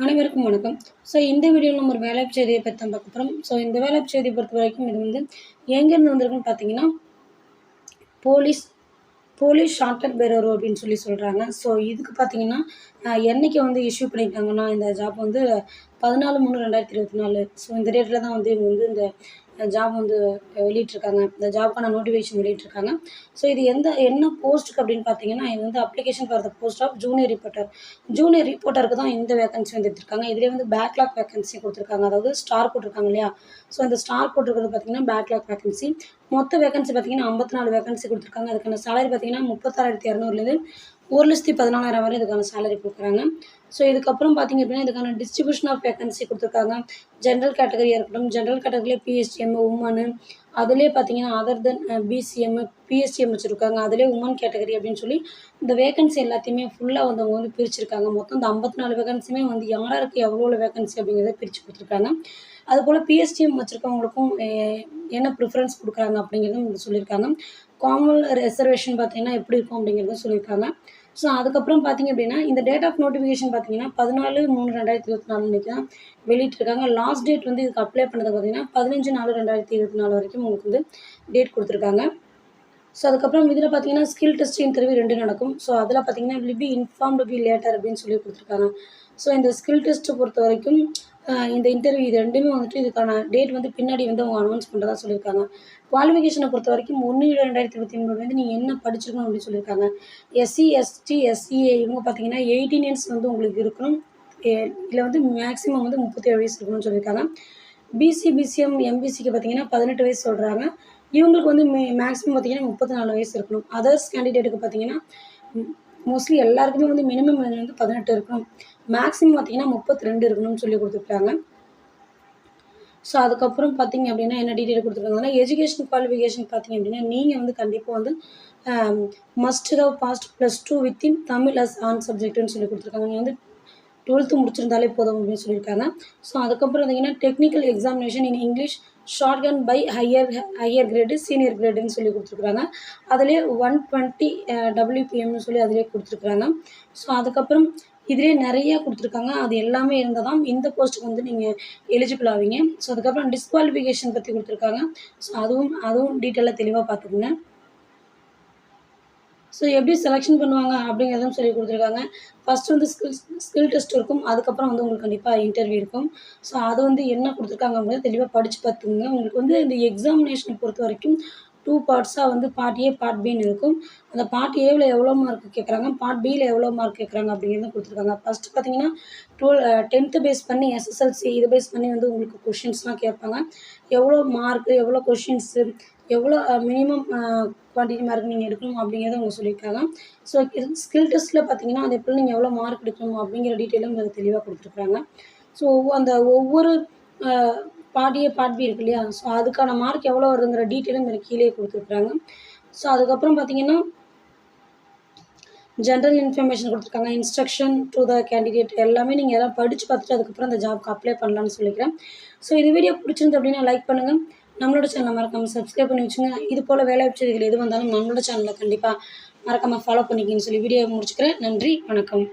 அனைவருக்கும் வணக்கம். இந்த வீடியோவில் நம்ம ஒரு வேலைவாய்ப்பு செய்தியை பற்றி தான் பார்க்க போகிறோம். இந்த வேலைவாய்ப்பு செய்தியை பொறுத்தவரைக்கும் இது வந்து எங்கேருந்து வந்திருக்குன்னு பார்த்தீங்கன்னா, போலீஸ் போலீஸ் ஷார்ட்டட் பேரர் அப்படின்னு சொல்கிறாங்க. இதுக்கு பார்த்தீங்கன்னா, என்னைக்கு வந்து இஷ்யூ பண்ணியிருக்காங்கன்னா, இந்த ஜாப் வந்து 14/3/2024 இந்த டேட்டில் தான் வந்து இவங்க வந்து இந்த ஜாப் வந்து வெளியிட்டிருக்காங்க. இந்த ஜாப்க்கான நோட்டிஃபிகேஷன் வெளியிட்டிருக்காங்க. இது என்ன போஸ்ட்டுக்கு அப்படின்னு பார்த்தீங்கன்னா, இது வந்து application for the post of junior reporter. Junior ரிப்போர்ட்டருக்கு தான் இந்த வேகன்சி வந்து எடுத்திருக்காங்க. இதிலே வந்து பேக்லாக் வேகன்சி கொடுத்துருக்காங்க. அதாவது ஸ்டார் போட்டிருக்காங்க இல்லையா? இந்த ஸ்டார் போட்டிருக்கிறது பார்த்தீங்கன்னா பேக்லாக் வேகன்சி. மொத்த வேகன்சி பார்த்தீங்கன்னா 54 வேகன்சி கொடுத்துருக்காங்க. அதுக்கான சேலரி பார்த்தீங்கன்னா 36,200லேருந்து 1,14,000 வரை இதுக்கான சேலரி கொடுக்குறாங்க. இதுக்கப்புறம் பார்த்தீங்க அப்படின்னா, இதுக்கான டிஸ்ட்ரிபியூஷன் ஆஃப் வேகன்சி கொடுத்துருக்காங்க. ஜென்ரல் கேட்டகரியாக இருக்கட்டும், ஜென்ரல் கேட்டகரியில் பிஎஸ்டிஎம், உமனு, அதிலே பார்த்தீங்கன்னா அதர் தென் பிசிஎம், பிஎஸ்டிஎம் வச்சுருக்காங்க. அதிலே உமன் கேட்டகரி அப்படின்னு சொல்லி இந்த வேகன்சி எல்லாத்தையுமே ஃபுல்லாக வந்து அவங்க வந்து பிரிச்சிருக்காங்க. மொத்தம் இந்த 54 வேகன்சியுமே வந்து யாராருக்கு எவ்வளோ வேகன்சி அப்படிங்கிறத பிரித்து கொடுத்துருக்காங்க. அதுபோல் பிஎஸ்டிஎம் வச்சுருக்கவங்களுக்கும் என்ன ப்ரிஃபரன்ஸ் கொடுக்குறாங்க அப்படிங்கிறதும் வந்து சொல்லியிருக்காங்க. காமன் ரிசர்வேஷன் பார்த்தீங்கன்னா எப்படி இருக்கும் அப்படிங்கிறதும் சொல்லியிருக்காங்க. அதுக்கப்புறம் பார்த்தீங்க அப்படின்னா, இந்த டேட் ஆஃப் நோட்டிஃபிகேஷன் பார்த்தீங்கன்னா 14/3/2024 அன்றைக்கி தான் வெளியிட்டிருக்காங்க. லாஸ்ட் டேட் வந்து இதுக்கு அப்ளை பண்ணது பார்த்தீங்கன்னா 15/4/2024 வரைக்கும் உங்களுக்கு வந்து டேட் கொடுத்துருக்காங்க. அதுக்கப்புறம் இதில் பார்த்தீங்கன்னா ஸ்கில் டெஸ்ட் இன்டர்வியூ 2 நடக்கும். அதில் பார்த்தீங்கன்னா will be informed be later அப்படின்னு சொல்லி கொடுத்துருக்காங்க. இந்த ஸ்கில் டெஸ்ட்டை பொறுத்த வரைக்கும் இந்த இன்டர்வியூ இது 2மே வந்துட்டு இதுக்கான டேட் வந்து பின்னாடி வந்து அவங்க அனௌன்ஸ் பண்ணுறதா சொல்லியிருக்காங்க. குவாலிஃபிகேஷனை பொறுத்த வரைக்கும் 1/7/2023 வந்து நீங்கள் என்ன படிச்சிருக்கணும் அப்படின்னு சொல்லியிருக்காங்க. எஸ்சி, எஸ்டி, எஸ்சிஏ இவங்க பார்த்தீங்கன்னா 18 இயர்ஸ் வந்து உங்களுக்கு இருக்கணும். இதில் வந்து மேக்ஸிமம் வந்து 37 வயசு இருக்கணும்னு சொல்லியிருக்காங்க. பிசி, பிசிஎம், எம்பிசிக்கு பார்த்தீங்கன்னா 18 வயசு சொல்கிறாங்க. இவங்களுக்கு வந்து மேக்ஸிமம் பார்த்தீங்கன்னா 34 வயசு இருக்கணும். அதர்ஸ் கேண்டிடேட்டுக்கு பார்த்தீங்கன்னா மோஸ்ட்லி எல்லாருக்குமே வந்து மினிமம் வந்து 18 இருக்கணும். மேக்ஸிமம் பார்த்தீங்கன்னா 32 இருக்கணும்னு சொல்லி கொடுத்துருக்காங்க. அதுக்கப்புறம் பார்த்தீங்க அப்படின்னா என்ன டீட்டெயில் கொடுத்துருக்காங்கன்னா, எஜுகேஷன் குவாலிஃபிகேஷன் பார்த்தீங்க அப்படின்னா, நீங்கள் வந்து கண்டிப்பாக வந்து must have passed +2 within Tamil as an சப்ஜெக்ட்டுன்னு சொல்லி கொடுத்துருக்காங்க. நீங்கள் வந்து 12th முடிச்சிருந்தாலே போதும் அப்படின்னு சொல்லியிருக்காங்க. அதுக்கப்புறம் பார்த்தீங்கன்னா technical examination in English shorthand by higher grade, senior கிரேடுன்னு சொல்லி கொடுத்துருக்குறாங்க. அதிலே 120 WPMன்னு சொல்லி அதிலே கொடுத்துருக்குறாங்க. அதுக்கப்புறம் இதிலே நிறைய கொடுத்துருக்காங்க. அது எல்லாமே இருந்தால் தான் இந்த போஸ்ட்டுக்கு வந்து நீங்கள் எலிஜிபிள் ஆவீங்க. அதுக்கப்புறம் டிஸ்குவாலிஃபிகேஷன் பற்றி கொடுத்துருக்காங்க. அதுவும் டீட்டெயிலாக தெளிவாக பார்த்துக்குங்க. எப்படி செலெக்ஷன் பண்ணுவாங்க அப்படிங்கிறதும் சொல்லி கொடுத்துருக்காங்க. ஃபஸ்ட்டு வந்து ஸ்கில் டெஸ்ட் இருக்கும். அதுக்கப்புறம் வந்து உங்களுக்கு கண்டிப்பாக இன்டர்வியூ இருக்கும். அது வந்து என்ன கொடுத்துருக்காங்க அப்படிங்கிறத தெளிவாக படித்து பார்த்துக்குங்க. உங்களுக்கு வந்து இந்த எக்ஸாமினேஷனை பொறுத்த வரைக்கும் 2 பார்ட்ஸாக வந்து பார்ட் ஏ, பார்ட் பின்னு இருக்கும். அந்த பார்ட் ஏவில் எவ்வளோ மார்க் கேட்குறாங்க, பார்ட் பியில் எவ்வளோ மார்க் கேட்குறாங்க அப்படிங்கிறத கொடுத்துருக்காங்க. ஃபஸ்ட்டு பார்த்தீங்கன்னா 10th பேஸ் பண்ணி எஸ்எஸ்எல்சி இதை பேஸ் பண்ணி வந்து உங்களுக்கு கொஷின்ஸ்லாம் கேட்பாங்க. எவ்வளோ மார்க்கு, எவ்வளோ கொஷின்ஸு, எவ்வளோ மினிமம் குவான்டிட்டி மார்க் நீங்கள் எடுக்கணும் அப்படிங்கிறத அவங்க சொல்லியிருக்காங்க. ஸ்கில் டெஸ்ட்டில் பார்த்தீங்கன்னா அது எப்படி நீங்கள் எவ்வளோ மார்க் எடுக்கணும் அப்படிங்கிற டீட்டெயிலும் அதை தெளிவாக கொடுத்துருக்குறாங்க. அந்த ஒவ்வொரு பார்ட் ஏ, பார்ட் பி இருக்கு இல்லையா? அதுக்கான மார்க் எவ்வளோ வருதுங்கிற டீட்டெயிலும் இதில் கீழே கொடுத்துருக்குறாங்க. அதுக்கப்புறம் பார்த்தீங்கன்னா ஜென்ரல் இன்ஃபர்மேஷன் கொடுத்துருக்காங்க. இன்ஸ்ட்ரக்ஷன் டு த கேண்டிடேட் எல்லாமே நீங்கள் எல்லாம் படித்து பார்த்துட்டு அதுக்கப்புறம் அந்த ஜாப்க்கு அப்ளை பண்ணலான்னு சொல்லிக்கிறேன். இந்த வீடியோ பிடிச்சிருந்து அப்படின்னா லைக் பண்ணுங்கள். நம்மளோட சேனலை மறக்காமல் சப்ஸ்கிரைப் பண்ணி வச்சுங்க. இது போல் வேலைவாய்ப்பு செய்திகள் எது வந்தாலும் நம்மளோட சேனலை கண்டிப்பாக மறக்காமல் ஃபாலோ பண்ணிக்கிங்கன்னு சொல்லி வீடியோ முடிச்சுக்கிறேன். நன்றி, வணக்கம்.